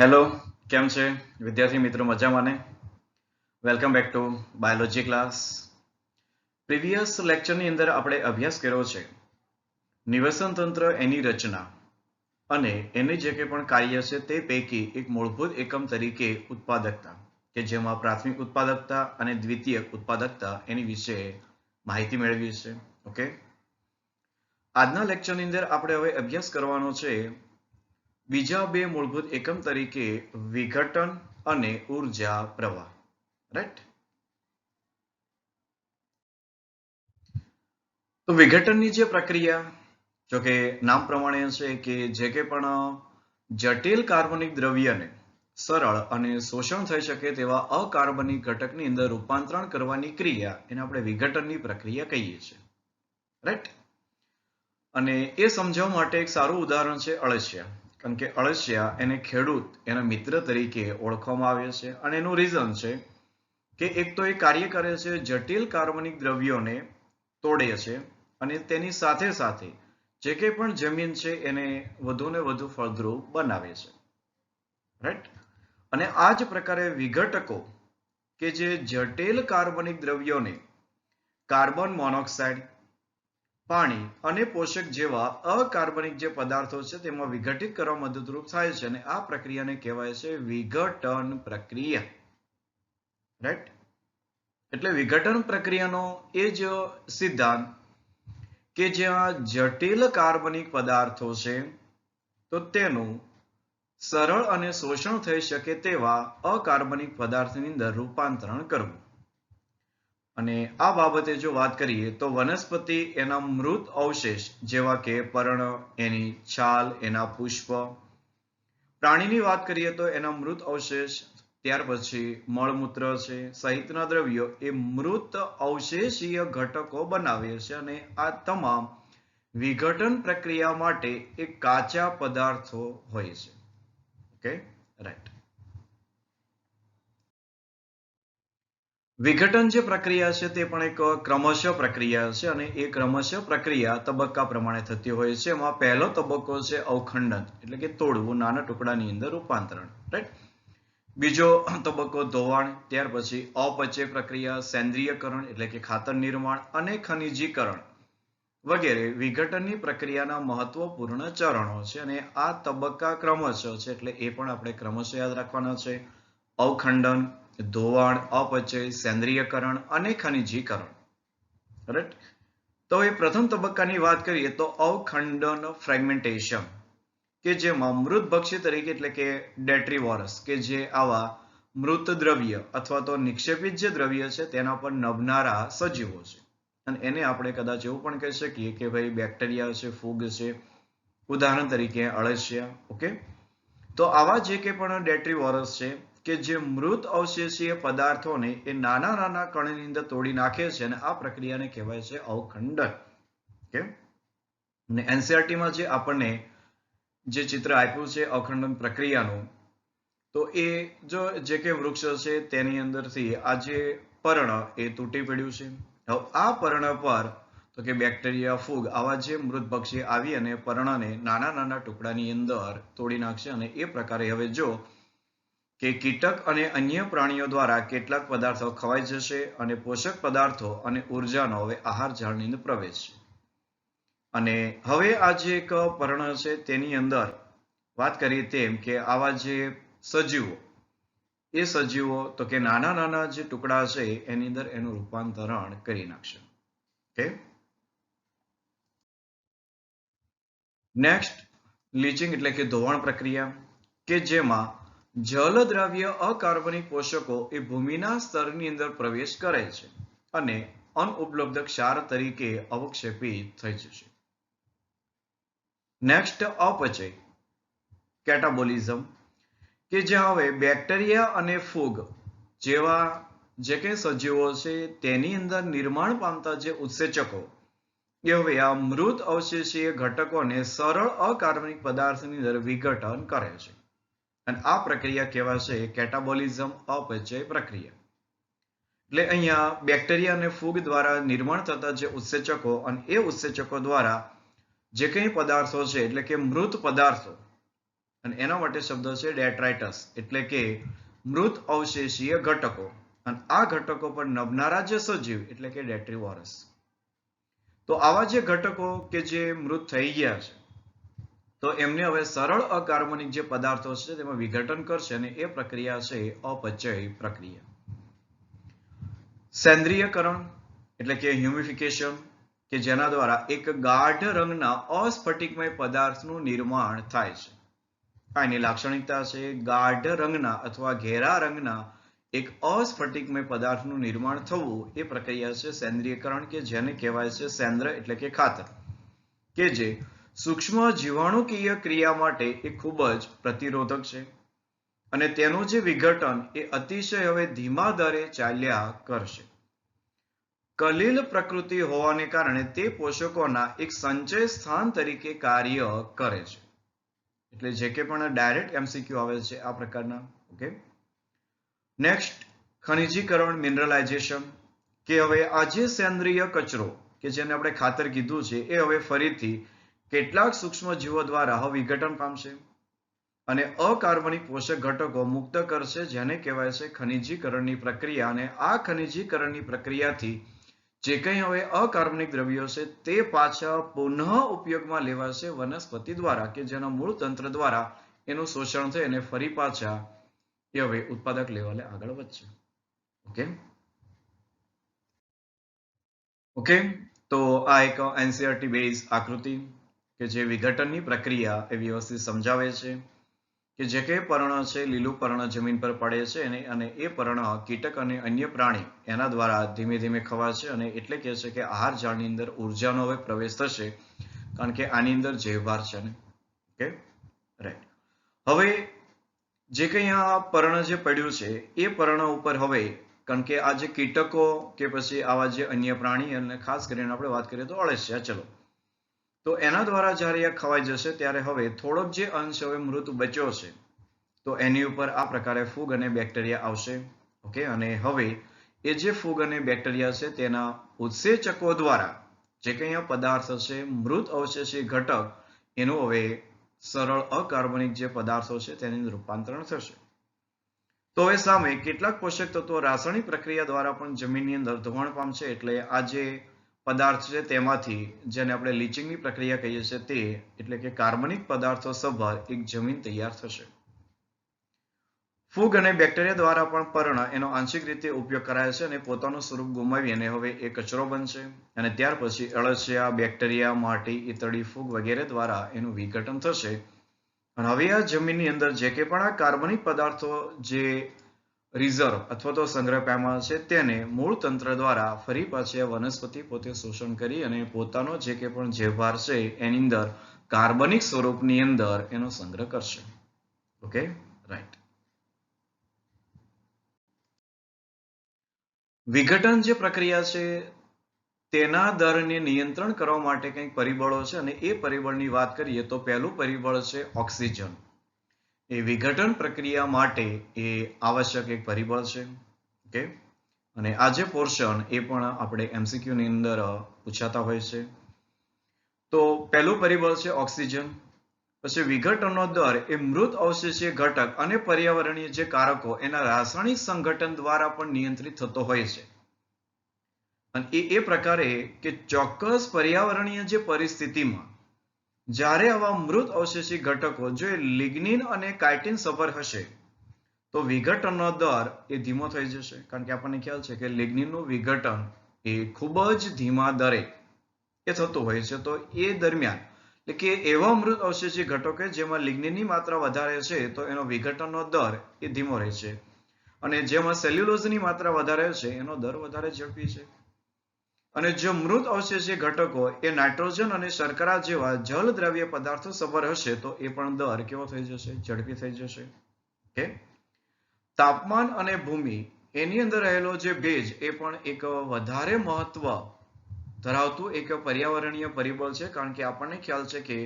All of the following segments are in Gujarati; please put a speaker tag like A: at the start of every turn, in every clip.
A: હેલો, કેમ છે વિદ્યાર્થી મિત્રો? મજામાં ને? Welcome back to biology class. Previous લેક્ચરની અંદર આપણે અભ્યાસ કર્યો છે નિવસન તંત્ર, એની રચના અને એની જે કંઈ પણ કાર્ય છે તે પૈકી એક મૂળભૂત એકમ તરીકે ઉત્પાદકતા, કે જેમાં પ્રાથમિક ઉત્પાદકતા અને દ્વિતીયક ઉત્પાદકતા એની વિશે માહિતી મેળવી છે. ઓકે, આજના લેક્ચરની અંદર આપણે હવે અભ્યાસ કરવાનો છે બીજા બે મૂળભૂત એકમ તરીકે વિઘટન અને ઉર્જા પ્રવાહ. રાઈટ? તો વિઘટનની જે પ્રક્રિયા, જો કે નામ પ્રમાણે છે કે જે કે પણ જટિલ કાર્બનિક દ્રવ્યને સરળ અને શોષણ થઈ શકે તેવા અકાર્બનિક ઘટકની અંદર રૂપાંતરણ કરવાની ક્રિયા એને આપણે વિઘટનની પ્રક્રિયા કહીએ છીએ. રાઈટ? અને એ સમજાવવા માટે એક સારું ઉદાહરણ છે અળસિયા. કારણ કે અળસિયા એને ખેડૂત, એના મિત્ર તરીકે ઓળખવામાં આવે છે અને એનું રીઝન છે કે એક તો એ કાર્ય કરે છે, જટિલ કાર્બનિક દ્રવ્યોને તોડે છે અને તેની સાથે સાથે જે કંઈ પણ જમીન છે એને વધુ ને વધુ ફળદ્રુપ બનાવે છે. રાઈટ? અને આ જ પ્રકારે વિઘટકો કે જે જટિલ કાર્બનિક દ્રવ્યોને કાર્બન મોનોક્સાઇડ, પાણી અને પોષક જેવા અકાર્બનિક જે પદાર્થો છે તેમાં વિઘટિત કરવા મદદરૂપ થાય છે અને આ પ્રક્રિયાને કહેવાય છે વિઘટન પ્રક્રિયા. રાઈટ? એટલે વિઘટન પ્રક્રિયાનો એ જ સિદ્ધાંત કે જ્યાં જટિલ કાર્બનિક પદાર્થો છે તો તેનું સરળ અને શોષણ થઈ શકે તેવા અકાર્બનિક પદાર્થની અંદર રૂપાંતરણ કરવું. અને આ બાબતે જો વાત કરીએ તો વનસ્પતિ એના મૃત અવશેષ જેવા કે પર્ણ, એની છાલ, એના પુષ્પ, પ્રાણીની વાત કરીએ તો એના મૃત અવશેષ, ત્યાર પછી મળમૂત્ર છે સહિતના દ્રવ્યો એ મૃત અવશેષીય ઘટકો બનાવે છે અને આ તમામ વિઘટન પ્રક્રિયા માટે એક કાચા પદાર્થો હોય છે. Okay, right. વિઘટન જે પ્રક્રિયા છે તે પણ એક ક્રમશઃ પ્રક્રિયા છે અને એ ક્રમશઃ પ્રક્રિયા તબક્કા પ્રમાણે થતી હોય છે. એમાં પહેલો તબક્કો છે અવખંડન, એટલે કે તોડવું, નાના ટુકડાની અંદર રૂપાંતરણ. રાઈટ? બીજો તબક્કો ધોવાણ, ત્યાર પછી અપચય પ્રક્રિયા, સેન્દ્રીયકરણ એટલે કે ખાતર નિર્માણ અને ખનિજીકરણ વગેરે વિઘટનની પ્રક્રિયાના મહત્વપૂર્ણ ચરણો છે અને આ તબક્કા ક્રમશઃ છે એટલે એ પણ આપણે ક્રમશઃ યાદ રાખવાના છે. અવખંડન, ધોવાણ, અપચય, સેન્દ્રીયકરણ અને ખનિજીકરણ. રાઈટ? તો એ પ્રથમ તબક્કાની વાત કરીએ તો અવખંડન, ફ્રેગમેન્ટેશન, કે જેમાં મૃતભક્ષી તરીકે એટલે કે ડેટ્રીવોરસ, કે જે આવા મૃત દ્રવ્ય અથવા તો નિક્ષેપિત જે દ્રવ્ય છે તેના પર નભનારા સજીવો છે અને એને આપણે કદાચ એવું પણ કહી શકીએ કે ભાઈ બેક્ટેરિયા છે, ફૂગ છે, ઉદાહરણ તરીકે અળસિયા. ઓકે, તો આવા જે કે પણ ડેટ્રીવોરસ છે કે જે મૃત અવશેષીય પદાર્થોને એ નાના નાના કણની અંદર તોડી નાખે છે અને આ પ્રક્રિયાને કહેવાય છે અવખંડન. ઓકે, અને એનસીઈઆરટીમાં જે આપણને જે ચિત્ર આપ્યું છે અવખંડન પ્રક્રિયાનું, તો એ જો જે કે વૃક્ષ છે તેની અંદરથી આ જે પર્ણ એ તૂટી પડ્યું છે. હવે આ પર્ણ પર તો કે બેક્ટેરિયા, ફૂગ આવા જે મૃતભક્ષી આવી અને પર્ણને નાના નાના ટુકડાની અંદર તોડી નાખશે અને એ પ્રકારે હવે જો કે કીટક અને અન્ય પ્રાણીઓ દ્વારા કેટલાક પદાર્થો ખવાઈ જશે અને પોષક પદાર્થો અને ઉર્જાનો હવે આહાર જાળની અંદર પ્રવેશ છે. અને હવે આ જે એક પર્ણ છે તેની અંદર વાત કરીએ તેમ કે આવા જે સજીવો, એ સજીવો તો કે નાના નાના જે ટુકડા છે એની અંદર એનું રૂપાંતરણ કરી નાખશે. ઓકે, નેક્સ્ટ લીચિંગ એટલે કે ધોવાણ પ્રક્રિયા, કે જેમાં જલ દ્રવ્ય અકાર્બનિક પોષકો એ ભૂમિના સ્તરની અંદર પ્રવેશ કરે છે અને અનઉપલબ્ધ ક્ષાર તરીકે અવક્ષેપિત થઈ જશે. નેક્સ્ટ અપચય, કેટાબોલિઝમ, કે જ્યાં હવે બેક્ટેરિયા અને ફૂગ જેવા જે કંઈ સજીવો છે તેની અંદર નિર્માણ પામતા જે ઉત્સેચકો એ હવે આ મૃત અવશેષીય ઘટકોને સરળ અકાર્બનિક પદાર્થની અંદર વિઘટન કરે છે અને આ પ્રક્રિયા કહેવાશે કેટાબોલિઝમ, અપચય પ્રક્રિયા. એટલે અહીંયા બેક્ટેરિયા અને ફૂગ દ્વારા નિર્માણ થતા જે ઉત્સેચકો અને એ ઉત્સેચકો દ્વારા જે કંઈ પદાર્થો છે એટલે કે મૃત પદાર્થો અને એના માટે શબ્દ છે ડેટ્રાઇટસ, એટલે કે મૃત અવશેષીય ઘટકો. અને આ ઘટકો પર નભનારા જે સજીવ એટલે કે ડેટ્રીવોરસ. તો આવા જે ઘટકો કે જે મૃત થઈ ગયા છે તો એમને હવે સરળ અકાર્બનિક જે પદાર્થો છે તેમાં વિઘટન કરશે અને એ પ્રક્રિયા છે અપચય પ્રક્રિયા. સેન્દ્રીયકરણ એટલે કે હ્યુમિફિકેશન, કે જેના દ્વારા એક ગાઢ રંગના અસ્ફટિકમય પદાર્થનું નિર્માણ થાય છે. આ એની લાક્ષણિકતા છે, ગાઢ રંગના અથવા ઘેરા રંગના એક અસ્ફટિકમય પદાર્થનું નિર્માણ થવું એ પ્રક્રિયા છે સેન્દ્રીયકરણ, કે જેને કહેવાય છે સેન્દ્ર એટલે કે ખાતર, કે જે સૂક્ષ્મ જીવાણુકીય ક્રિયા માટે એ ખૂબ જ પ્રતિરોધક છે અને તેનું જે વિઘટન એ અતિશય હવે ધીમા દરે ચાલ્યા કરશે. કલીલ પ્રકૃતિ હોવાને કારણે તે પોષકોના એક સંચય સ્થાન તરીકે કાર્ય કરે છે. એટલે જે કે પણ ડાયરેક્ટ એમસીક્યુ આવે છે આ પ્રકારના. ઓકે, નેક્સ્ટ ખનિજીકરણ, મિનરલાઇઝેશન, કે હવે આ જે સેન્દ્રીય કચરો કે જેને આપણે ખાતર કીધું છે એ હવે ફરીથી કેટલાક સૂક્ષ્મ જીવો દ્વારા વિઘટન પામશે અને અકાર્બનિક પોષક ઘટકો મુક્ત કરશે, જેને કહેવાય છે ખનિજીકરણની પ્રક્રિયા. અને આ ખનિજીકરણની પ્રક્રિયાથી જે કંઈ હવે અકાર્બનિક દ્રવ્યો છે તે પાછા પુનઃ ઉપયોગમાં લેવાશે વનસ્પતિ દ્વારા, કે જેના મૂળ તંત્ર દ્વારા એનું શોષણ થઈ અને ફરી પાછા એ હવે ઉત્પાદક લેવલે આગળ વધશે. ઓકે, તો આ એક એનસીઈઆરટી બેઝ આકૃતિ કે જે વિઘટનની પ્રક્રિયા એ વ્યવસ્થિત સમજાવે છે, કે જે કંઈ પર્ણ છે લીલું પર્ણ જમીન પર પડે છે અને એ પર્ણ કીટક અને અન્ય પ્રાણી એના દ્વારા ધીમે ધીમે ખવાશે અને એટલે કહે છે કે આહાર જાળની અંદર ઉર્જાનો હવે પ્રવેશ થશે, કારણ કે આની અંદર જૈવભાર છે ને. Okay, right. હવે જે કંઈ આ પર્ણ જે પડ્યું છે એ પર્ણ ઉપર હવે, કારણ કે આ જે કીટકો કે પછી આવા જે અન્ય પ્રાણી અને ખાસ કરીને આપણે વાત કરીએ તો અળસિયા, ચલો, તો એના દ્વારા જ્યારે આ ખવાઈ જશે ત્યારે હવે થોડોક જે અંશ હવે મૃત બચ્યો છે તો એની ઉપર આ પ્રકારે ફૂગ અને બેક્ટેરિયા આવશે. ઓકે, અને હવે એ જે ફૂગ અને બેક્ટેરિયા છે તેના ઉત્સેચકો દ્વારા જે કંઈ આ પદાર્થ છે મૃત અવશેષી ઘટક એનું હવે સરળ અકાર્બનિક જે પદાર્થો છે તેની રૂપાંતરણ થશે. તો હવે સામે કેટલાક પોષક તત્વો રાસાયણિક પ્રક્રિયા દ્વારા પણ જમીનની અંદર ધોવાણ પામશે. એટલે આ જે પદાર્થ છે તેમાંથી જેને આપણે લીચિંગની પ્રક્રિયા કહીએ છીએ તે એટલે કે કાર્બનિક પદાર્થો સભર એક જમીન તૈયાર થશે. ફૂગ અને બેક્ટેરિયા દ્વારા પણ પર્ણ એનો આંશિક રીતે ઉપયોગ કરાય છે અને પોતાનું સ્વરૂપ ગુમાવી અને હવે એ કચરો બનશે અને ત્યાર પછી અળસિયા, બેક્ટેરિયા, માટી, ઈતળી, ફૂગ વગેરે દ્વારા એનું વિઘટન થશે. અને હવે આ જમીનની અંદર જે કે પણ આ કાર્બનિક પદાર્થો જે રિઝર્વ અથવા તો સંગ્રહ પામ્યા છે તેને મૂળ તંત્ર દ્વારા ફરી પાછી વનસ્પતિ પોતે શોષણ કરી અને પોતાનો જે કે પણ જૈવભાર છે એની અંદર કાર્બનિક સ્વરૂપની અંદર એનો સંગ્રહ કરશે. Okay, right. વિઘટન જે પ્રક્રિયા છે તેના દરને નિયંત્રણ કરવા માટે કંઈક પરિબળો છે અને એ પરિબળની વાત કરીએ તો પહેલું પરિબળ છે ઓક્સિજન. એ વિઘટન પ્રક્રિયા માટે એ આવશ્યક એક પરિબળ છે. ઓકે, અને આ જે પોર્શન એ પણ આપણે એમસીક્યુ ની અંદર પૂછાતા હોય છે. તો પહેલું પરિબળ છે ઓક્સિજન. પછી વિઘટનનો દર એ મૃત અવશેષીય ઘટક અને પર્યાવરણીય જે કારકો એના રાસાયણિક સંઘટન દ્વારા પણ નિયંત્રિત થતો હોય છે. અને એ પ્રકારે કે ચોક્કસ પર્યાવરણીય જે પરિસ્થિતિમાં જ્યારે આવા મૃત અવશેષી ઘટકો જો લિગ્નિન અને કાઇટિન સભર હશે તો વિઘટનનો દર એ ધીમો થઈ જશે, કારણ કે આપણને ખ્યાલ છે કે લિગ્નિનનું વિઘટન એ ખૂબ જ ધીમા દરે એ થતું હોય છે. તો એ દરમિયાન એટલે કે એવા મૃત અવશેષી ઘટકો જેમાં લિગ્નિનની માત્રા વધારે છે તો એનો વિઘટનનો દર એ ધીમો રહે છે અને જેમાં સેલ્યુલોઝની માત્રા વધારે છે એનો દર વધારે ઝડપી છે. અને જો મૃત અવશેષીય ઘટકો એ નાઇટ્રોજન અને શર્કરા જેવા જલ દ્રવ્ય પદાર્થો સભર હશે તો એ પણ દર કેવો થઈ જશે? ઝડપી થઈ જશે. ઓકે, તાપમાન અને ભૂમિ એની અંદર રહેલો જે ભેજ એ પણ એક વધારે મહત્વ ધરાવતું એક પર્યાવરણીય પરિબળ છે, કારણ કે આપણને ખ્યાલ છે કે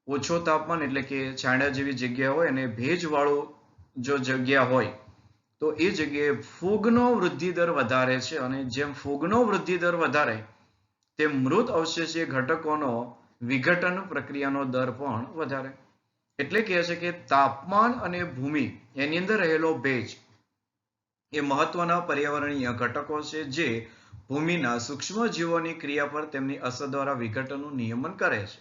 A: ઓછો તાપમાન એટલે કે છાંયડા જેવી જગ્યા હોય અને ભેજવાળું જો જગ્યા હોય તો એ જગ્યાએ ફૂગનો વૃદ્ધિ દર વધારે છે અને જેમ ફૂગનો વૃદ્ધિ દર વધારે તેમ મૃત અવશેષીય ઘટકોનો વિઘટન પ્રક્રિયાનો દર પણ વધારે. એટલે કહે છે કે તાપમાન અને ભૂમિ એની અંદર રહેલો ભેજ એ મહત્વના પર્યાવરણીય ઘટકો છે જે ભૂમિના સૂક્ષ્મ જીવોની ક્રિયા પર તેમની અસર દ્વારા વિઘટનનું નિયમન કરે છે.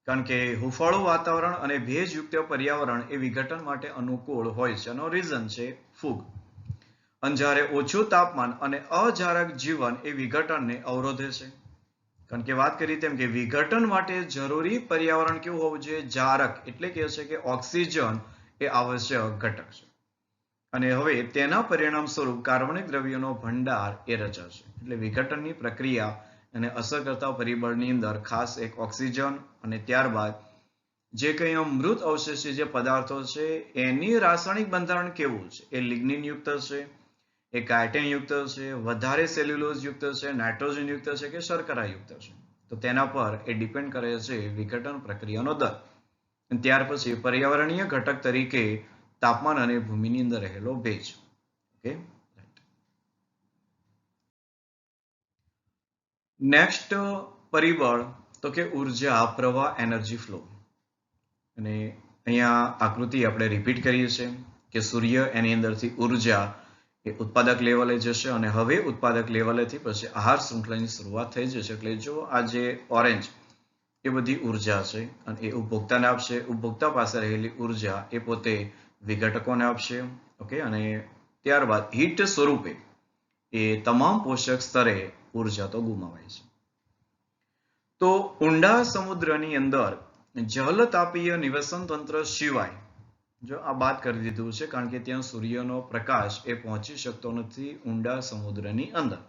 A: કારણ કે હુંફાળું વાતાવરણ અને ભેજયુક્ત પર્યાવરણ એ વિઘટન માટે અનુકૂળ હોય છે. એનો રીઝન છે ફૂગ. અને જ્યારે ઓછું તાપમાન અને અજારક જીવન એ વિઘટનને અવરોધે છે. કારણ કે વાત કરી તેમ કે વિઘટન માટે જરૂરી પર્યાવરણ કેવું હોવું જોઈએ? જારક. એટલે કે છે કે ઓક્સિજન એ આવશ્યક ઘટક છે. અને હવે તેના પરિણામ સ્વરૂપ કાર્બનિક દ્રવ્યોનો ભંડાર એ રચાશે. એટલે વિઘટનની પ્રક્રિયા અને અસર કરતા પરિબળની અંદર ખાસ એક ઓક્સિજન અને ત્યારબાદ જે કંઈ મૃત અવશેષી જે પદાર્થો છે એની રાસાયણિક બંધારણ કેવું છે? એ લિગ્નિન યુક્ત છે, એ કાયટેન યુક્ત છે, વધારે સેલ્યુલોઝ યુક્ત છે, નાઇટ્રોજન યુક્ત છે કે શર્કરા યુક્ત છે? તો તેના પર એ ડિપેન્ડ કરે છે વિઘટન પ્રક્રિયાનો દર. ત્યાર પછી પર્યાવરણીય ઘટક તરીકે તાપમાન અને ભૂમિની અંદર રહેલો ભેજ. ઓકે, નેક્સ્ટ પરિબળ તો કે ઉર્જા પ્રવાહ એનર્જી ફ્લો. અને અહીંયા આકૃતિ આપણે રિપીટ કરીએ છીએ કે સૂર્ય એની અંદરથી ઉર્જા એ ઉત્પાદક લેવલે જશે અને હવે ઉત્પાદક લેવલેથી પછી આહાર શૃંખલાની શરૂઆત થઈ જશે. એટલે જો આ જે ઓરેન્જ એ બધી ઉર્જા છે અને એ ઉપભોક્તાને આપશે. ઉપભોક્તા પાસે રહેલી ઉર્જા એ પોતે વિઘટકોને આપશે. ઓકે, અને ત્યારબાદ હીટ સ્વરૂપે એ તમામ પોષક સ્તરે ઉર્જા તો ગુમાવાય છે. તો ઊંડા સમુદ્રની અંદર જલતાપીય નિવસન તંત્ર સિવાય જો આ બાદ કરી દીધું છે કારણ કે ત્યાં સૂર્યનો પ્રકાશ એ પહોંચી શકતો નથી ઊંડા સમુદ્રની અંદર.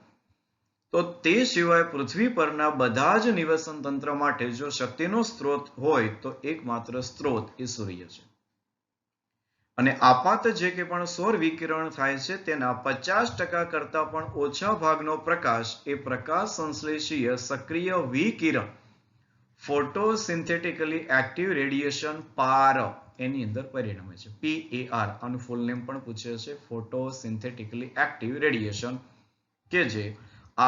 A: તો તે સિવાય પૃથ્વી પરના બધા જ નિવસન તંત્ર માટે જો શક્તિનો સ્ત્રોત હોય તો એકમાત્ર સ્ત્રોત એ સૂર્ય છે. અને આપાત જે કે પણ સૌર વિકિરણ થાય છે તેના 50% કરતા પણ ઓછા ભાગનો પ્રકાશ એ પ્રકાશ સંશ્લેષીય સક્રિય વિકિરણ ફોટોસિન્થેટિકલી એક્ટિવ રેડિયેશન પાર એની અંદર પરિણમે છે. PAR આનું ફૂલ નેમ પણ પૂછે છે, ફોટોસિન્થેટિકલી એક્ટિવ રેડિયેશન, કે જે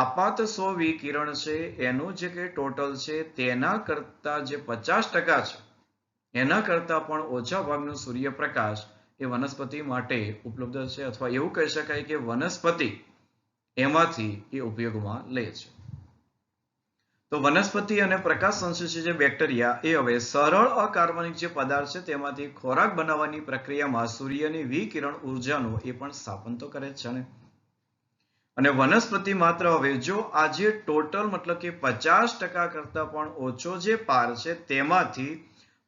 A: આપાત સૌર વિકિરણ છે એનું જે કે ટોટલ છે તેના કરતા જે 50% છે એના કરતા પણ ઓછા ભાગનો સૂર્યપ્રકાશ એ વનસ્પતિ માટે ઉપલબ્ધ છે, અથવા એવું કહી શકાય કે વનસ્પતિ એમાંથી એ ઉપયોગમાં લે છે. તો વનસ્પતિ અને પ્રકાશ સંશ્લેષી જે બેક્ટેરિયા એ હવે સરળ અકાર્બનિક જે પદાર્થ છે તેમાંથી ખોરાક બનાવવાની પ્રક્રિયામાં સૂર્યની વિકિરણ ઉર્જાનું એ પણ સ્થાપન તો કરે છે ને. અને વનસ્પતિ માત્ર હવે જો આ જે ટોટલ મતલબ કે 50% કરતા પણ ઓછો જે પાર છે તેમાંથી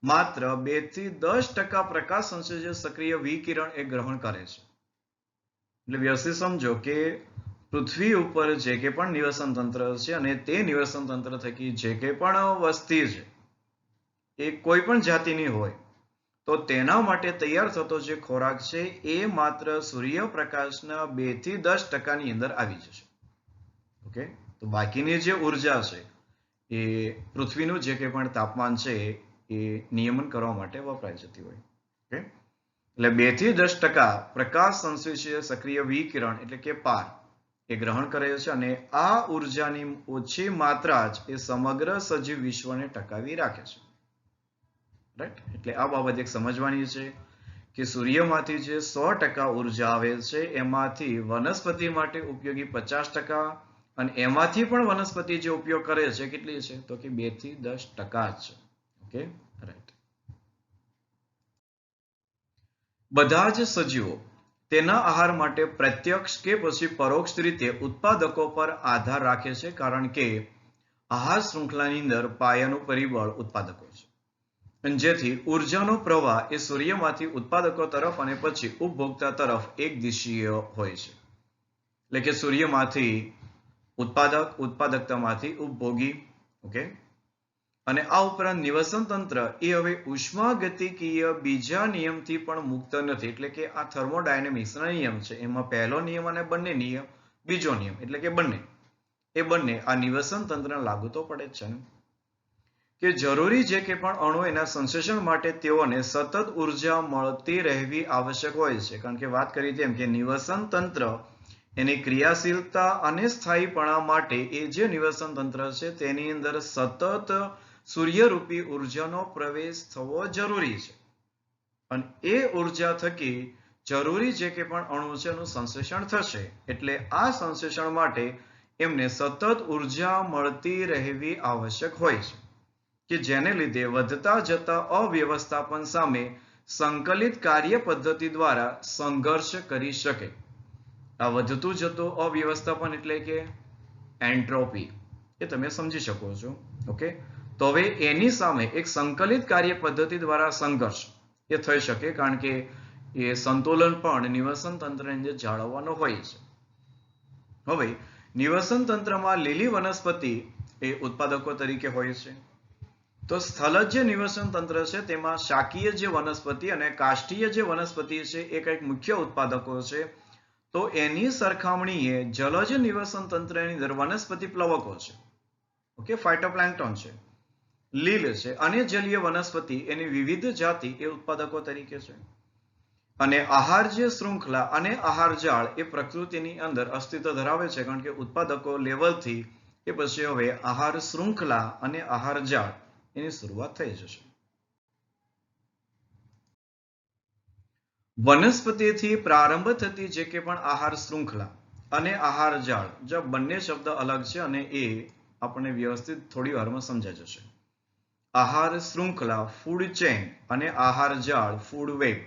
A: માત્ર 2 થી 10% પ્રકાશ સંશ્લેષી સક્રિય વિકિરણ એ ગ્રહણ કરે છે. એટલે વ્યવસ્થિત સમજો કે પૃથ્વી ઉપર જે કે પણ નિવસન તંત્ર છે અને તે નિવસન તંત્ર થકી જે કે પણ વસ્તી છે એ કોઈ પણ જાતિની હોય તો તેના માટે તૈયાર થતો જે ખોરાક છે એ માત્ર સૂર્યપ્રકાશના 2 થી 10% ની અંદર આવી જશે. ઓકે, તો બાકીની જે ઉર્જા છે એ પૃથ્વીનું જે કે પણ તાપમાન છે એ નિયમન કરવા માટે વપરાઈ જતી હોય. ઓકે, એટલે 2 થી 10% પ્રકાશ સંશ્લેષીય સક્રિય વિકિરણ એટલે કે પાર એ ગ્રહણ કરે છે અને આ ઉર્જાની ઓછી માત્રા જ એ સમગ્ર સજીવ વિશ્વને ટકાવી રાખે છે. રાઈટ, એટલે આ બાબત એક સમજવાની છે કે સૂર્યમાંથી જે 100% ઉર્જા આવે છે એમાંથી વનસ્પતિ માટે ઉપયોગી 50% અને એમાંથી પણ વનસ્પતિ જે ઉપયોગ કરે છે કેટલી છે તો કે 2 થી 10% છે. Okay, right. બધા જ સજીવો તેના આહાર માટે પ્રત્યક્ષ કે પછી પરોક્ષ રીતે ઉત્પાદકો પર આધાર રાખે છે કારણ કે આહાર શૃંખલાની અંદર પાયાનું પરિબળ ઉત્પાદકો છે. જેથી ઉર્જાનો પ્રવાહ એ સૂર્યમાંથી ઉત્પાદકો તરફ અને પછી ઉપભોક્તા તરફ એક દિશીય હોય છે. એટલે કે સૂર્યમાંથી ઉત્પાદક, ઉત્પાદકતામાંથી ઉપભોગી. ઓકે, અને આ ઉપરાંત નિવસન તંત્ર એ હવે ઉષ્માગતિકીય બીજા નિયમથી પણ મુક્ત નથી. એટલે કે આ થર્મોડાયનેમિક્સના નિયમ છે એમાં પહેલો નિયમ અને બંને નિયમ, બીજો નિયમ એટલે કે બંને આ નિવસન તંત્રને લાગુ તો પડે જ છે ને. કે જરૂરી જે કે પણ અણુ એના સંશ્લેષણ માટે તેઓને સતત ઉર્જા મળતી રહેવી આવશ્યક હોય છે. કારણ કે વાત કરી તેમ કે નિવસન તંત્ર એની ક્રિયાશીલતા અને સ્થાયીપણા માટે એ જે નિવસન તંત્ર છે તેની અંદર સતત સૂર્યરૂપી ઉર્જાનો પ્રવેશ થવો જરૂરી છે અને એ ઉર્જા થકી જરૂરી જે કે પણ અણુ છે એનું સંશ્લેષણ થશે. એટલે આ સંશ્લેષણ માટે એમને સતત ઉર્જા મળતી રહેવી આવશ્યક હોય છે કે જેને લીધે વધતા જતા અવ્યવસ્થાપન સામે સંકલિત કાર્ય પદ્ધતિ દ્વારા સંઘર્ષ કરી શકે. આ વધતું જતું અવ્યવસ્થાપન એટલે કે એન્ટ્રોપી, એ તમે સમજી શકો છો. ઓકે, તો હવે એની સામે એક સંકલિત કાર્ય પદ્ધતિ દ્વારા સંઘર્ષ એ થઈ શકે, કારણ કે એ સંતુલન પણ નિવસન તંત્રની અંદર જાળવવાનો હોય છે. હવે નિવસન તંત્રમાં લીલી વનસ્પતિ એ ઉત્પાદકો તરીકે હોય છે. તો સ્થલજ નિવસન તંત્ર છે તેમાં શાકીય જે વનસ્પતિ અને કાષ્ઠીય જે વનસ્પતિ છે એ કંઈક મુખ્ય ઉત્પાદકો છે. તો એની સરખામણીએ જલજ નિવસન તંત્રની અંદર વનસ્પતિ પ્લવકો છે, ઓકે, ફાઇટોપ્લેન્ક્ટન છે, લીલ છે, અને જલીય વનસ્પતિ એની વિવિધ જાતિ એ ઉત્પાદકો તરીકે છે. અને આહાર જે શૃંખલા અને આહાર જાળ એ પ્રકૃતિની અંદર અસ્તિત્વ ધરાવે છે, કારણ કે ઉત્પાદકો લેવલથી એ પછી હવે આહાર શૃંખલા અને આહાર જાળ એની શરૂઆત થઈ જશે. વનસ્પતિથી પ્રારંભ થતી જે કે પણ આહાર શૃંખલા અને આહાર જાળ, જો બંને શબ્દ અલગ છે અને એ આપણને વ્યવસ્થિત થોડી વારમાં સમજાઈ જશે. આહાર શૃંખલા ફૂડ ચેન અને આહાર જાળ ફૂડ વેબ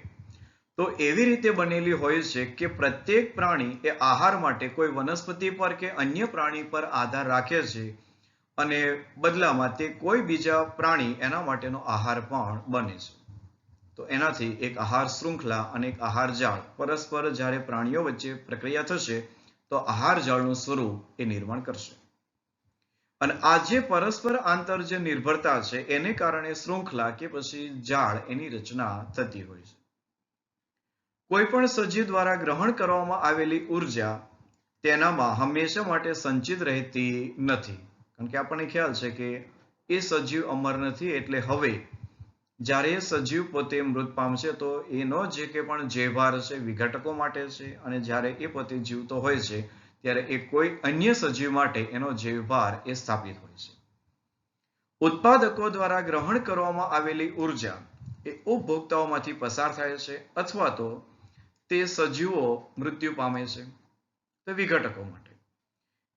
A: તો એવી રીતે બનેલી હોય છે કે પ્રત્યેક પ્રાણી એ આહાર માટે કોઈ વનસ્પતિ પર કે અન્ય પ્રાણી પર આધાર રાખે છે અને બદલામાં તે કોઈ બીજા પ્રાણી એના માટેનો આહાર પણ બને છે. તો એનાથી એક આહાર શૃંખલા અને એક આહાર જાળ પરસ્પર જ્યારે પ્રાણીઓ વચ્ચે પ્રક્રિયા થશે તો આહાર જાળનું સ્વરૂપ એ નિર્માણ કરશે. અને આ જે પરસ્પર આંતર જે નિર્ભરતા છે એને કારણે શૃંખલા કે પછી જાળ એની રચના થતી હોય છે. કોઈ પણ સજીવ દ્વારા ગ્રહણ કરવામાં આવેલી ઉર્જા તેનામાં હંમેશા માટે સંચિત રહેતી નથી, કારણ કે આપણને ખ્યાલ છે કે એ સજીવ અમર નથી. એટલે હવે જ્યારે સજીવ પોતે મૃત પામશે તો એનો જે કે પણ જૈવભાર છે વિઘટકો માટે છે, અને જ્યારે એ પોતે જીવતો હોય છે ત્યારે એ કોઈ અન્ય સજીવ માટે એનો જૈવભાર એ સ્થાપિત હોય છે. ઉત્પાદકો દ્વારા ગ્રહણ કરવામાં આવેલી ઉર્જા એ ઉપભોક્તાઓમાંથી પસાર થાય છે અથવા તો તે સજીવો મૃત્યુ પામે છે તો વિઘટકો માટે.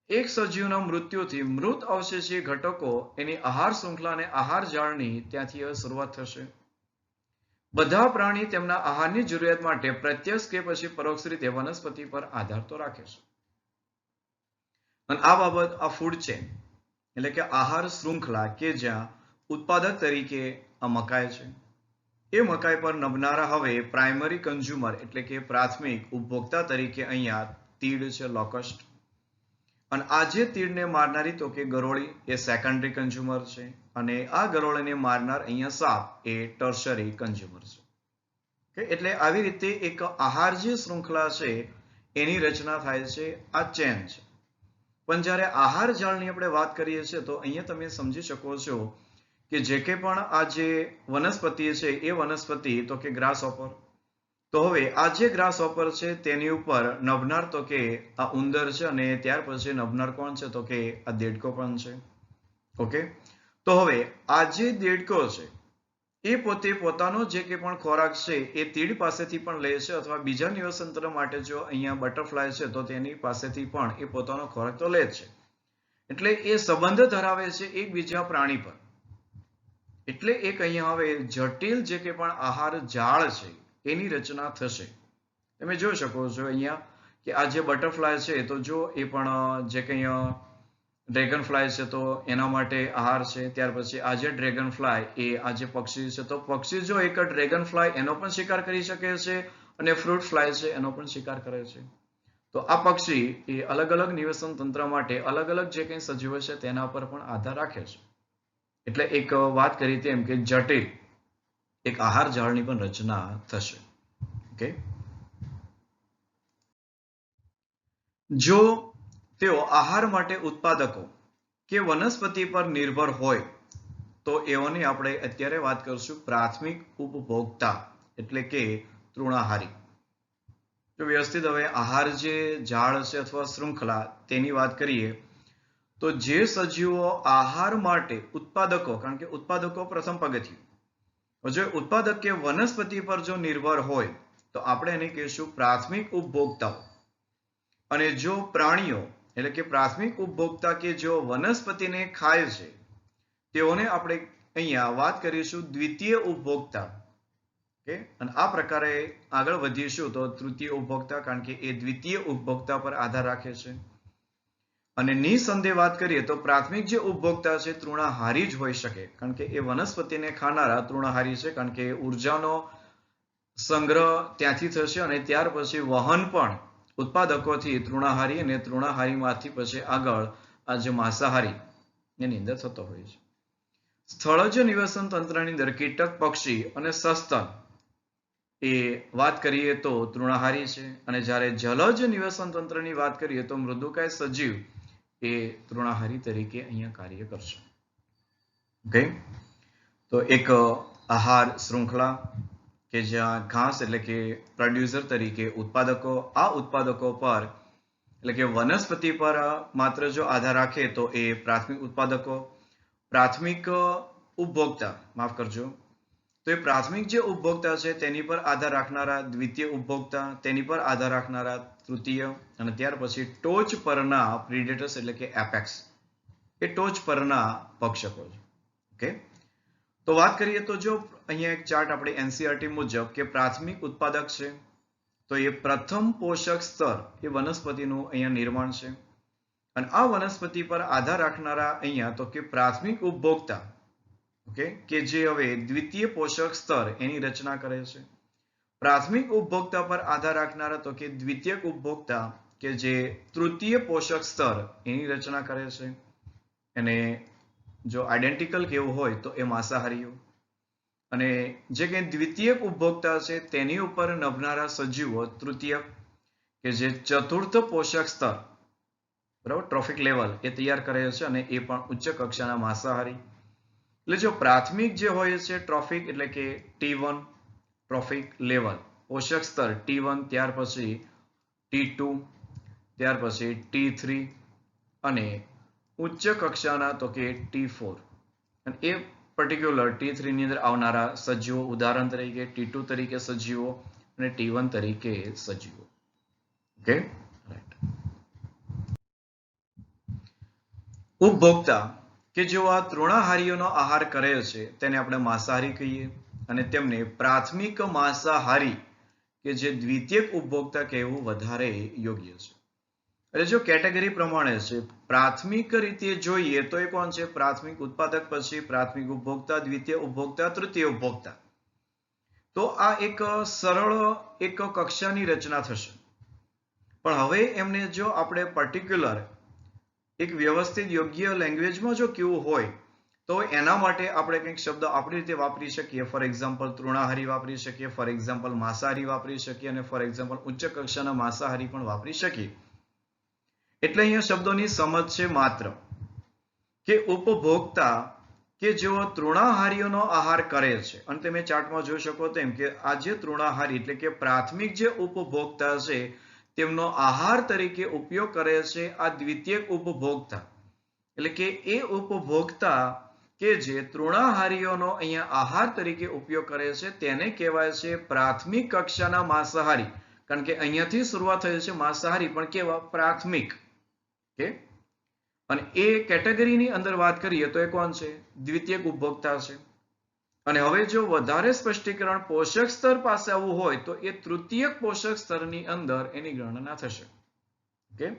A: એક સજીવના મૃત્યુથી મૃત અવશેષી ઘટકો એની આહાર શૃંખલા અને આહાર જાળની ત્યાંથી શરૂઆત થશે. બધા પ્રાણી તેમના આહારની જરૂરિયાત માટે પ્રત્યક્ષ કે પછી પરોક્ષ રીતે વનસ્પતિ પર આધાર તો રાખે છે. અને આ બાબત આ ફૂડ ચેન એટલે કે આહાર શૃંખલા કે જ્યાં ઉત્પાદક તરીકે આ મકાઈ છે, એ મકાઈ પર નભનારા હવે પ્રાઇમરી કન્ઝ્યુમર એટલે કે પ્રાથમિક ઉપભોક્તા તરીકે અહીંયા તીડ છે, લોકસ્ટ. અને આ જે તીડને મારનારી તો કે ગરોળી એ સેકન્ડરી કન્ઝ્યુમર છે, અને આ ગરોળીને મારનાર અહીંયા સાપ એ ટર્શરી કન્ઝ્યુમર છે. એટલે આવી રીતે એક આહાર જે શૃંખલા છે એની રચના થાય છે, આ ચેન છે. પણ જ્યારે આહાર જાળની આપણે વાત કરીએ છીએ તો અહીંયા તમે સમજી શકો છો કે જે કે પણ આ જે વનસ્પતિ છે એ વનસ્પતિ તો કે ગ્રાસહોપર. તો હવે આ જે ગ્રાસહોપર છે તેની ઉપર નભનાર તો કે આ ઉંદર છે, અને ત્યાર પછી નભનાર કોણ છે તો કે આ દેડકો પણ છે. ઓકે, તો હવે આ જે દેડકો છે એ પોતે પોતાનો જે કે પણ ખોરાક છે એ તીડ પાસેથી પણ લે છે, અથવા બીજા નિવસનતંત્ર માટે જો અહીંયા બટરફ્લાય છે તો તેની પાસેથી પણ એ પોતાનો ખોરાક તો લે જ છે. એટલે એ સંબંધ ધરાવે છે એકબીજા પ્રાણી પર. એટલે એક અહીંયા હવે જટિલ જે કે પણ આહાર જાળ છે એની રચના થશે. તમે જોઈ શકો છો અહીંયા કે આ જે બટરફ્લાય છે તો જો એ પણ જે કે અહીંયા ડ્રેગન ફ્લાય છે તો એના માટે આહાર છે. ત્યાર પછી આ જે ડ્રેગન ફ્લાય એ આ જે પક્ષી છે તો પક્ષી જો એક ડ્રેગન ફ્લાય એનો પણ શિકાર કરી શકે છે અને ફ્રૂટ ફ્લાય છે એનો પણ શિકાર કરે છે. તો આ પક્ષી એ અલગ અલગ નિવસન તંત્ર માટે અલગ અલગ જે કંઈ સજીવો છે તેના પર પણ આધાર રાખે છે. એટલે એક વાત કરી તેમ કે જટિલ એક આહાર જાળની પણ રચના થશે. ઓકે, જો તેઓ આહાર માટે ઉત્પાદકો કે વનસ્પતિ પર નિર્ભર હોય તો એઓની આપણે અત્યારે વાત કરશું પ્રાથમિક ઉપભોક્તા એટલે કે તૃણાહારી. જો વ્યવસ્થિત હવે આહાર જે જાળ છે અથવા શૃંખલા તેની વાત કરીએ તો જે સજીવો આહાર માટે ઉત્પાદકો, કારણ કે ઉત્પાદકો પ્રથમ પગથિયું, જો ઉત્પાદક કે વનસ્પતિ પર જો નિર્ભર હોય તો આપણે એને કહીશું પ્રાથમિક ઉપભોક્તાઓ. અને જો પ્રાણીઓ એટલે કે પ્રાથમિક ઉપભોક્તા કે જેઓ વનસ્પતિને ખાય છે તેઓને આપણે અહીંયા વાત કરીશું દ્વિતીય ઉપભોક્તા. ઓકે, અને આ પ્રકારે આગળ વધીશું તો તૃતીય ઉપભોક્તા, કારણ કે એ દ્વિતીય ઉપભોક્તા પર આધાર રાખે છે. અને નિસંદેહ વાત કરીએ તો પ્રાથમિક જે ઉપભોક્તા છે તૃણાહારી જ હોઈ શકે, કારણ કે એ વનસ્પતિને ખાનારા તૃણાહારી છે, કારણ કે ઉર્જાનો સંગ્રહ ત્યાંથી થશે અને ત્યાર પછી વહન પણ ઉત્પાદકોથી તૃણાહારી અને તૃણાહારીમાંથી પછી આગળ આ જે માંસાહારી એની અંદર થતો હોય છે. સ્થળજ નિવસન તંત્રની અંદર કીટક, પક્ષી અને સસ્તન એ વાત કરીએ તો તૃણાહારી છે, અને જ્યારે જલજ નિવસન તંત્રની વાત કરીએ તો મૃદુકાય સજીવ એ તૃણાહારી તરીકે અહીંયા કાર્ય કરશે. ઓકે, તો એક આહાર શૃંખલા કે જ્યાં ઘાસ એટલે કે પ્રોડ્યુસર તરીકે ઉત્પાદકો આ ઉત્પાદકો પર એટલે કે વનસ્પતિ પર માત્ર જો આધાર રાખે તો એ પ્રાથમિક ઉત્પાદકો, પ્રાથમિક ઉપભોક્તા, માફ કરજો, તો એ પ્રાથમિક જે ઉપભોક્તા છે તેની પર આધાર રાખનારા દ્વિતીય ઉપભોક્તા, તેની પર આધાર રાખનારા તૃતીય, અને ત્યાર પછી ટોચ પરના પ્રિડેટર્સ એટલે કે એપેક્સ, એ ટોચ પરના ભક્ષકો છે. ઓકે, તો વાત કરીએ તો જો અહીંયા એક ચાર્ટ આપણે એનસીઆરટી મુજબ કે પ્રાથમિક ઉત્પાદક છે તો એ પ્રથમ પોષક સ્તર એ વનસ્પતિનું અહીંયા નિર્માણ છે, અને આ વનસ્પતિ પર આધાર રાખનારા અહીંયા તો કે પ્રાથમિક ઉપભોક્તા, ઓકે, કે જે હવે દ્વિતીય પોષક સ્તર એની રચના કરે છે. પ્રાથમિક ઉપભોક્તા પર આધાર રાખનારા તો કે દ્વિતીય ઉપભોક્તા કે જે તૃતીય પોષક સ્તર એની રચના કરે છે. અને જો આઈડેન્ટિકલ કેવું હોય તો એ માંસાહારીઓ, અને જે કંઈ દ્વિતીય ઉપભોક્તા છે તેની ઉપર નભનારા સજીવો તૃતીય કે જે ચતુર્થ પોષક સ્તર, બરાબર, ટ્રોફિક લેવલ એ તૈયાર કરે છે, અને એ પણ ઉચ્ચ કક્ષાના માંસાહારી. એટલે જો પ્રાથમિક જે હોય છે ટ્રોફિક એટલે કે T1 ટ્રોફિક લેવલ પોષક સ્તર T1, ત્યાર પછી T2, ત્યાર પછી T3 અને ઉચ્ચ કક્ષાના તો કે T4, અને એ પર્ટિક્યુલર T3 ની અંદર આવનારા સજીવો ઉદાહરણ તરીકે T2 તરીકે સજીવો અને T1 તરીકે સજીવો. Okay, right. ઉપભોક્તા કે જેઓ આ તૃણાહારીઓનો આહાર કરે છે તેને આપણે માંસાહારી કહીએ, અને તેમને પ્રાથમિક માંસાહારી કે જે દ્વિતીયક ઉપભોક્તા કહેવું વધારે યોગ્ય છે. એટલે જો કેટેગરી પ્રમાણે છે, પ્રાથમિક રીતે જોઈએ તો એ કોણ છે? પ્રાથમિક ઉત્પાદક, પછી પ્રાથમિક ઉપભોક્તા, દ્વિતીય ઉપભોક્તા, તૃતીય ઉપભોક્તા. તો આ એક સરળ એક કક્ષાની રચના થશે. પણ હવે એમને જો આપણે પર્ટિક્યુલર એક વ્યવસ્થિત યોગ્ય લેંગ્વેજમાં જો કેવું હોય તો એના માટે આપણે કંઈક શબ્દ આપણી રીતે વાપરી શકીએ. ફોર એક્ઝામ્પલ તૃણાહારી વાપરી શકીએ, ફોર એક્ઝામ્પલ માંસાહારી વાપરી શકીએ, અને ફોર એક્ઝામ્પલ ઉચ્ચ કક્ષાના માંસાહારી પણ વાપરી શકીએ. એટલે અહીંયા શબ્દોની સમજ છે માત્ર કે ઉપભોક્તા કે જેઓ તૃણાહારીઓનો આહાર કરે છે, અને તમે ચાર્ટમાં જોઈ શકો તેમ કે આ જે તૃણાહારી એટલે કે પ્રાથમિક જે ઉપભોક્તા છે તેમનો આહાર તરીકે ઉપયોગ કરે છે આ દ્વિતીયક ઉપભોક્તા. એટલે કે એ ઉપભોક્તા કે જે તૃણાહારીઓનો અહીંયા આહાર તરીકે ઉપયોગ કરે છે તેને કહેવાય છે પ્રાથમિક કક્ષાના માંસાહારી. કારણ કે અહીંયાથી શરૂઆત થઈ છે માંસાહારી, પણ કેવા? પ્રાથમિક. ઓકે, અને એ કેટેગરીની અંદર વાત કરીએ તો એ કોણ છે? દ્વિતીયક ઉપભોક્તા છે. અને હવે જો વધારે સ્પષ્ટીકરણ પોષક સ્તર પાસે આવવું હોય તો એ તૃતીયક પોષક સ્તરની અંદર એની ગણના થશે. ઓકે,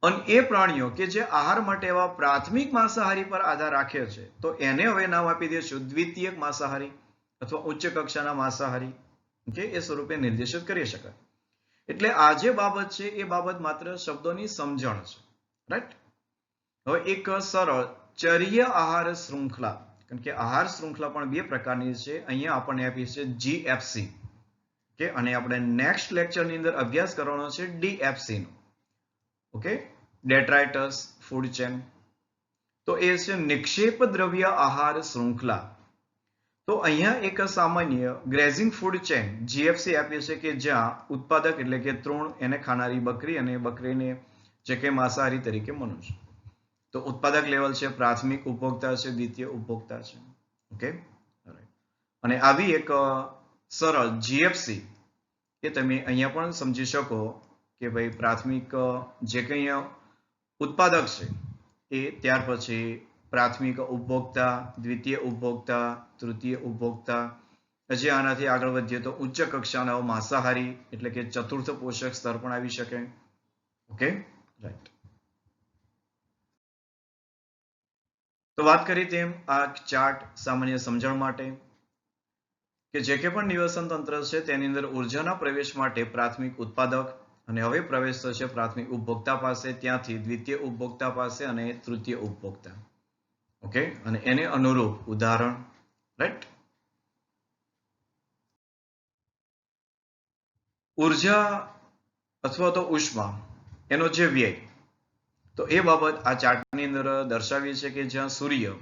A: અને એ પ્રાણીઓ કે જે આહાર માટે એવા પ્રાથમિક માંસાહારી પર આધાર રાખે છે તો એને હવે નામ આપી દઈશું દ્વિતીયક માંસાહારી અથવા ઉચ્ચ કક્ષાના માંસાહારી. ઓકે, એ સ્વરૂપે નિર્દેશિત કરી શકાય. એટલે આ જે બાબત છે એ બાબત માત્ર શબ્દોની સમજણ છે. રાઈટ. હવે એક સરળ ચર્ય આહાર શૃંખલા, કારણ કે આહાર શૃંખલા પણ બે પ્રકારની છે. અહીંયા આપણને આપી છે GFC, કે અને આપણે નેક્સ્ટ લેક્ચરની અંદર અભ્યાસ કરવાનો છે DFC નો. Okay, detritus food chain. તો એ છે નિક્ષેપ દ્રવ્ય આહાર શૃંખલા. તો અહીંયા એક સામાન્ય ગ્રેઝિંગ ફૂડ ચેન GFC આપી છે કે જ્યાં ઉત્પાદક એટલે કે તૃણ એને ખાનારી બકરી અને બકરીને જે કે માંસાહારી તરીકે મનુષ્ય. તો ઉત્પાદક લેવલ છે, પ્રાથમિક ઉપભોક્તા છે, દ્વિતીય ઉપભોક્તા છે. ઓકે, અને આવી એક સરળ જીએફસી એ તમે અહીંયા પણ સમજી શકો કે ભાઈ પ્રાથમિક જે કંઈ ઉત્પાદક છે એ, ત્યાર પછી પ્રાથમિક ઉપભોક્તા, દ્વિતીય ઉપભોક્તા, તૃતીય ઉપભોક્તા. હજી આનાથી આગળ વધીએ તો ઉચ્ચ કક્ષાના માંસાહારી એટલે કે ચતુર્થ પોષક સ્તર પણ આવી શકે. Okay, right. તો વાત કરી તેમ આ ચાર્ટ સામાન્ય સમજણ માટે કે જે કે પણ નિવસન તંત્ર છે તેની અંદર ઉર્જાના પ્રવેશ માટે પ્રાથમિક ઉત્પાદક અને હવે પ્રવેશ થશે પ્રાથમિક ઉપભોક્તા પાસે, ત્યાંથી દ્વિતીય ઉપભોક્તા પાસે અને તૃતીય ઉપભોક્તા. ઓકે, અને એને અનુરૂપ ઉદાહરણ, રાઈટ. ઉર્જા અથવા તો ઉષ્મા એનો જે વ્યય, તો એ બાબત આ ચાર્ટની અંદર દર્શાવી છે કે જ્યાં સૂર્ય,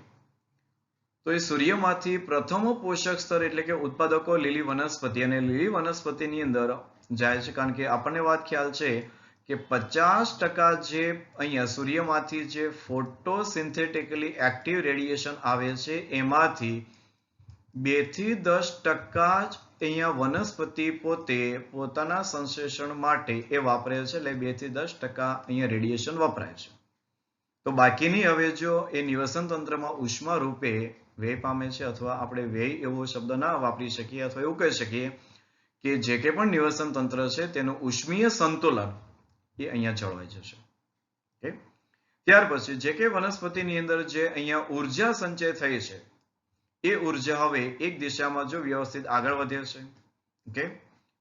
A: તો એ સૂર્યમાંથી પ્રથમ પોષક સ્તર એટલે કે ઉત્પાદકો લીલી વનસ્પતિ, અને લીલી વનસ્પતિની અંદર જાય છે. કારણ કે આપણને વાત ખ્યાલ છે કે 50% જે અહીંયા સૂર્યમાંથી જે ફોટોસિન્થેટિકલી એક્ટિવ રેડિયેશન આવે છે એમાંથી 2 થી 10% જ અહીંયા વનસ્પતિ પોતે પોતાના સંશ્લેષણ માટે એ વાપરે છે, એટલે 2 થી 10% અહીંયા રેડિયેશન વપરાય છે. તો બાકીની હવે જો એ નિવસન તંત્રમાં ઉષ્મા રૂપે વ્યય પામે છે, અથવા આપણે વ્યય એવો શબ્દ ના વાપરી શકીએ, અથવા એવું કહી શકીએ કે જે કે પણ નિવસન તંત્ર છે તેનું ઉષ્મીય સંતુલન એ અહીંયા જળવાઈ જશે. ઓકે, ત્યાર પછી જે કે વનસ્પતિની અંદર જે અહીંયા ઉર્જા સંચય થઈ છે એ ઉર્જા હવે એક દિશામાં જો વ્યવસ્થિત આગળ વધે છે. ઓકે,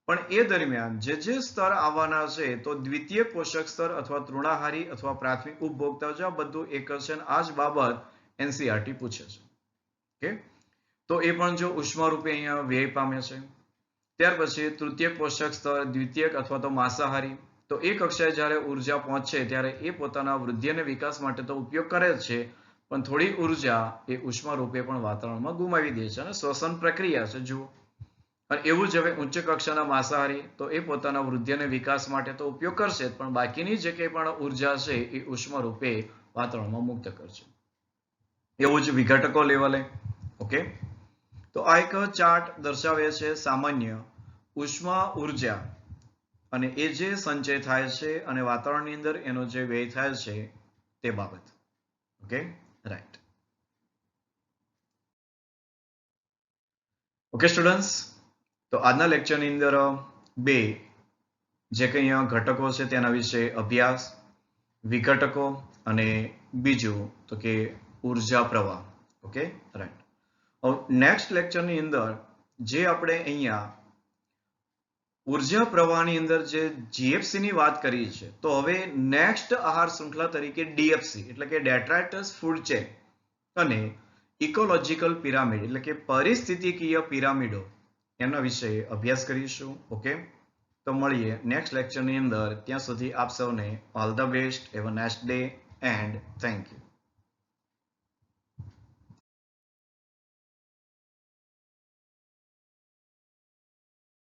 A: પણ એ દરમિયાન જે સ્તર આવવાના છે તો દ્વિતીય પોષક સ્તર અથવા તૃણાહારી અથવા પ્રાથમિક ઉપભોક્તા, જો આ બધું એક છે. આ જ બાબત એનસીઆરટી પૂછે છે. ઓકે, તો એ પણ જો ઉષ્મા રૂપે અહીંયા વ્યય પામે છે. ત્યાર પછી તૃતીય પોષક સ્તર, દ્વિતીયક અથવા તો માંસાહારી, તો એ કક્ષાએ જ્યારે ઉર્જા પહોંચે ત્યારે એ પોતાના વૃદ્ધિ અને વિકાસ માટે તો ઉપયોગ કરે જ છે, પણ થોડી ઉર્જા એ ઉષ્મા રૂપે પણ વાતાવરણમાં ગુમાવી દે છે, અને શ્વસન પ્રક્રિયા છે જુઓ. અને એવું જ હવે ઉચ્ચ કક્ષાના માંસાહારી, તો એ પોતાના વૃદ્ધિ અને વિકાસ માટે તો ઉપયોગ કરશે જ, પણ બાકીની જે કંઈ પણ ઉર્જા છે એ ઉષ્મા રૂપે વાતાવરણમાં મુક્ત કરશે. એવું જ વિઘટકો લેવલે. ઓકે, તો આ એક ચાર્ટ દર્શાવે છે સામાન્ય ઉષ્મા ઉર્જા અને એ જે સંચય થાય છે અને વાતાવરણની અંદર એનો જે વ્યય થાય છે તે બાબત. Okay, right. ઓકે સ્ટુડન્ટ્સ, તો આજના લેક્ચરની અંદર 2 જે કંઈ ઘટકો છે તેના વિશે અભ્યાસ, વિઘટકો અને બીજું તો કે ઉર્જા પ્રવાહ. Okay, right. નેક્સ્ટ લેક્ચરની અંદર જે આપણે અહીંયા ઉર્જા પ્રવાહની અંદર જે જીએફસી ની વાત કરી છે, તો હવે નેક્સ્ટ આહાર શૃંખલા તરીકે ડીએફસી એટલે કે ડેટ્રાઇટસ ફૂડ ચેન અને ઇકોલોજીકલ પિરામિડ એટલે કે પરિસ્થિતિકીય પિરામિડો એના વિશે અભ્યાસ કરીશું. ઓકે, તો મળીએ નેક્સ્ટ લેક્ચરની અંદર. ત્યાં સુધી આપ સૌને all the best. Have a nice day and thank you.